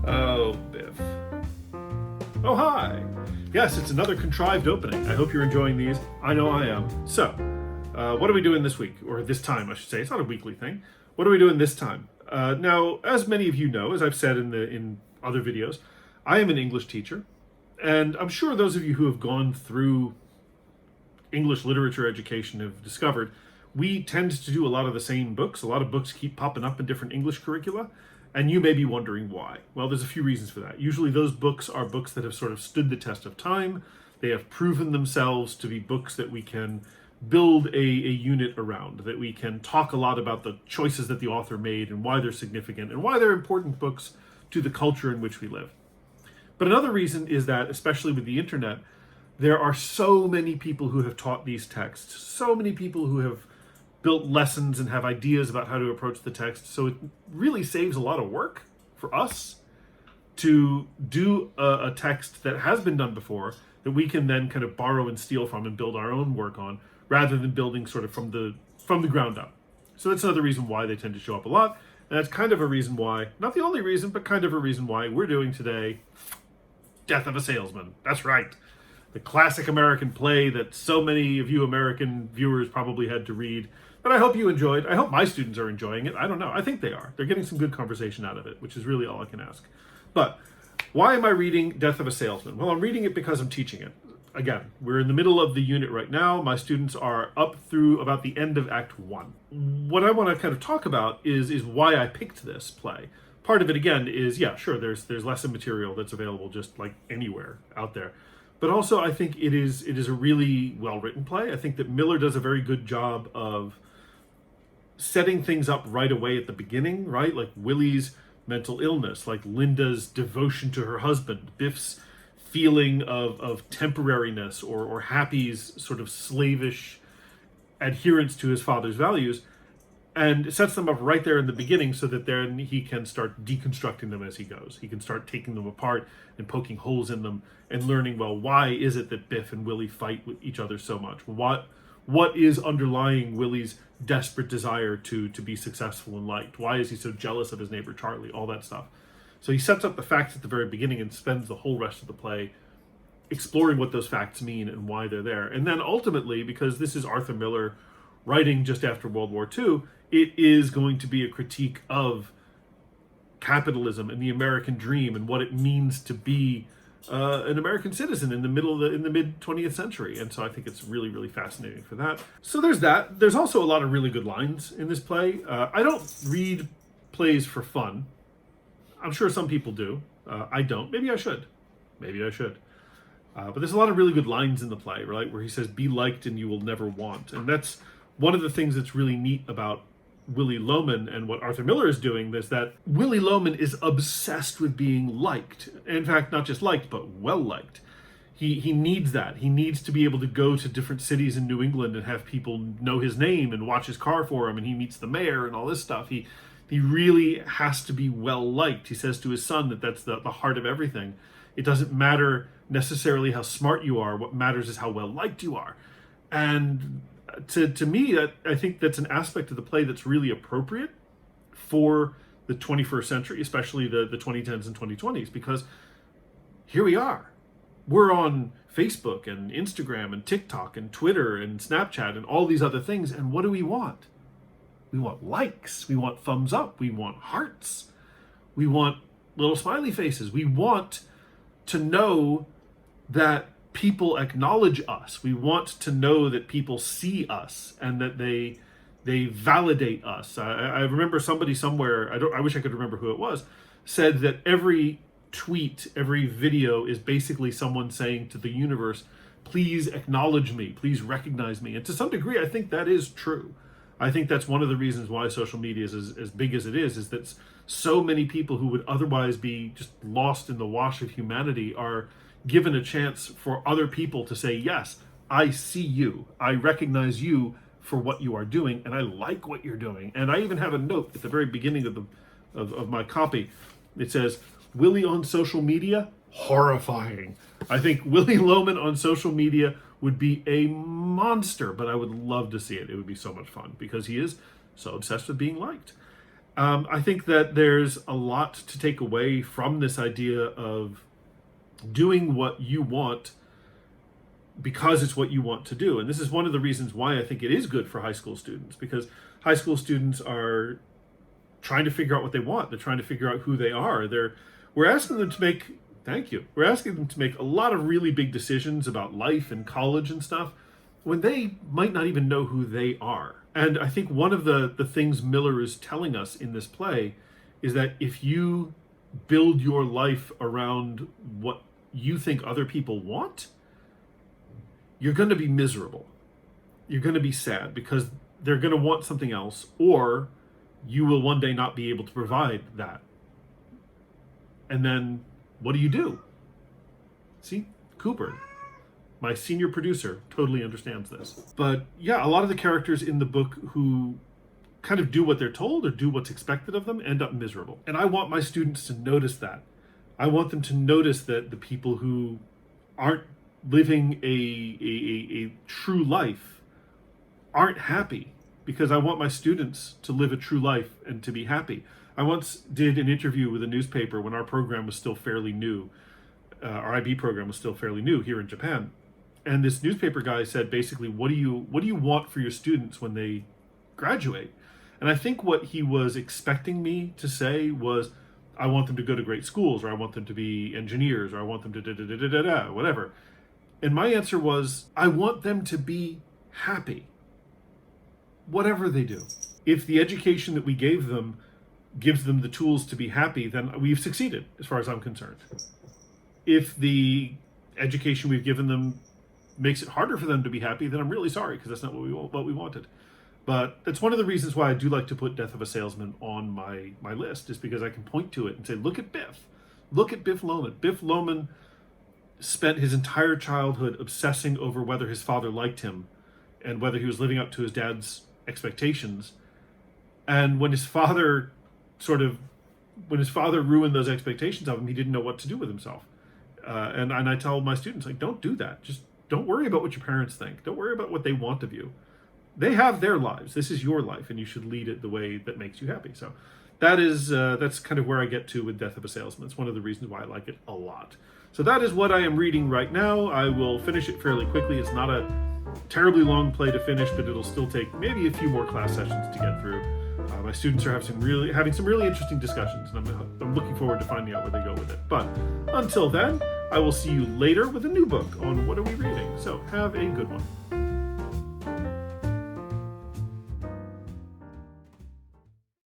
Oh, Biff. Oh, hi. Yes, it's another contrived opening. I hope you're enjoying these. I know I am. So, what are we doing this week? Or this time, I should say. It's not a weekly thing. What are we doing this time? Now, as many of you know, as I've said in other videos, I am an English teacher. And I'm sure those of you who have gone through English literature education have discovered we tend to do a lot of the same books. A lot of books keep popping up in different English curricula. And you may be wondering why. Well, there's a few reasons for that. Usually those books are books that have sort of stood the test of time. They have proven themselves to be books that we can build a unit around, that we can talk a lot about the choices that the author made and why they're significant and why they're important books to the culture in which we live. But another reason is that, especially with the internet, there are so many people who have taught these texts, so many people who have built lessons and have ideas about how to approach the text. So it really saves a lot of work for us to do a text that has been done before that we can then kind of borrow and steal from and build our own work on, rather than building sort of from the ground up. So that's another reason why they tend to show up a lot. And that's kind of a reason why, not the only reason, but kind of a reason why we're doing today Death of a Salesman. That's right. The classic American play that so many of you American viewers probably had to read. But I hope you enjoyed. I hope my students are enjoying it. I don't know. I think they are. They're getting some good conversation out of it, which is really all I can ask. But why am I reading Death of a Salesman? Well, I'm reading it because I'm teaching it. Again, we're in the middle of the unit right now. My students are up through about the end of Act 1. What I want to kind of talk about is why I picked this play. Part of it, again, is, yeah, sure, there's lesson material that's available just like anywhere out there. But also, I think it is a really well-written play. I think that Miller does a very good job of setting things up right away at the beginning, right? Like Willie's mental illness, like Linda's devotion to her husband, Biff's feeling of temporariness, or Happy's sort of slavish adherence to his father's values, and sets them up right there in the beginning so that then he can start deconstructing them as he goes. He can start taking them apart and poking holes in them and learning, well, why is it that Biff and Willie fight with each other so much? What is underlying Willie's desperate desire to be successful and liked? Why is he so jealous of his neighbor Charlie? All that stuff. So he sets up the facts at the very beginning and spends the whole rest of the play exploring what those facts mean and why they're there. And then ultimately, because this is Arthur Miller writing just after World War II, it is going to be a critique of capitalism and the American dream and what it means to be an American citizen in the mid 20th century. And so I think it's really, really fascinating for that. So there's that. There's also a lot of really good lines in this play. I don't read plays for fun. I'm sure some people do. I don't. Maybe I should. But there's a lot of really good lines in the play, right? Where he says, "Be liked and you will never want." And that's one of the things that's really neat about Willie Loman and what Arthur Miller is doing, is that Willie Loman is obsessed with being liked. In fact, not just liked, but well liked. He needs that. He needs to be able to go to different cities in New England and have people know his name and watch his car for him, and he meets the mayor and all this stuff. He really has to be well liked. He says to his son that that's the heart of everything. It doesn't matter necessarily how smart you are. What matters is how well liked you are. And to me, I think that's an aspect of the play that's really appropriate for the 21st century, especially the 2010s and 2020s, because here we are. We're on Facebook and Instagram and TikTok and Twitter and Snapchat and all these other things, and what do we want? We want likes, we want thumbs up, we want hearts, we want little smiley faces. We want to know that people acknowledge us. We want to know that people see us and that they validate us. I remember somebody somewhere, I wish I could remember who it was, said that every tweet, every video is basically someone saying to the universe, please acknowledge me, please recognize me. And to some degree, I think that is true. I think that's one of the reasons why social media is as big as it is that so many people who would otherwise be just lost in the wash of humanity are given a chance for other people to say, yes, I see you. I recognize you for what you are doing, and I like what you're doing. And I even have a note at the very beginning of my copy. It says, Willie on social media, horrifying. I think Willie Loman on social media would be a monster, but I would love to see it. It would be so much fun because he is so obsessed with being liked. I think that there's a lot to take away from this idea of doing what you want because it's what you want to do. And this is one of the reasons why I think it is good for high school students, because high school students are trying to figure out what they want. They're trying to figure out who they are. We're asking them to make, thank you, we're asking them to make a lot of really big decisions about life and college and stuff when they might not even know who they are. And I think one of the things Miller is telling us in this play is that if you build your life around what you think other people want, you're going to be miserable. You're going to be sad because they're going to want something else, or you will one day not be able to provide that. And then what do? See, Cooper, my senior producer, totally understands this. But yeah, a lot of the characters in the book who kind of do what they're told or do what's expected of them end up miserable. And I want my students to notice that. I want them to notice that the people who aren't living a true life aren't happy, because I want my students to live a true life and to be happy. I once did an interview with a newspaper when our program was still fairly new. Our IB program was still fairly new here in Japan. And this newspaper guy said, basically, what do you want for your students when they graduate? And I think what he was expecting me to say was, I want them to go to great schools, or I want them to be engineers, or I want them to da-da-da-da-da-da, whatever. And my answer was, I want them to be happy, whatever they do. If the education that we gave them gives them the tools to be happy, then we've succeeded, as far as I'm concerned. If the education we've given them makes it harder for them to be happy, then I'm really sorry, because that's not what we wanted. But that's one of the reasons why I do like to put Death of a Salesman on my list, is because I can point to it and say, look at Biff. Look at Biff Loman. Biff Loman spent his entire childhood obsessing over whether his father liked him and whether he was living up to his dad's expectations. And when his father ruined those expectations of him, he didn't know what to do with himself. And I tell my students, like, don't do that. Just don't worry about what your parents think. Don't worry about what they want of you. They have their lives. This is your life, and you should lead it the way that makes you happy. So that's kind of where I get to with Death of a Salesman. It's one of the reasons why I like it a lot. So that is what I am reading right now. I will finish it fairly quickly. It's not a terribly long play to finish, but it'll still take maybe a few more class sessions to get through. My students are having some really interesting discussions, and I'm looking forward to finding out where they go with it. But until then, I will see you later with a new book on What Are We Reading? So have a good one.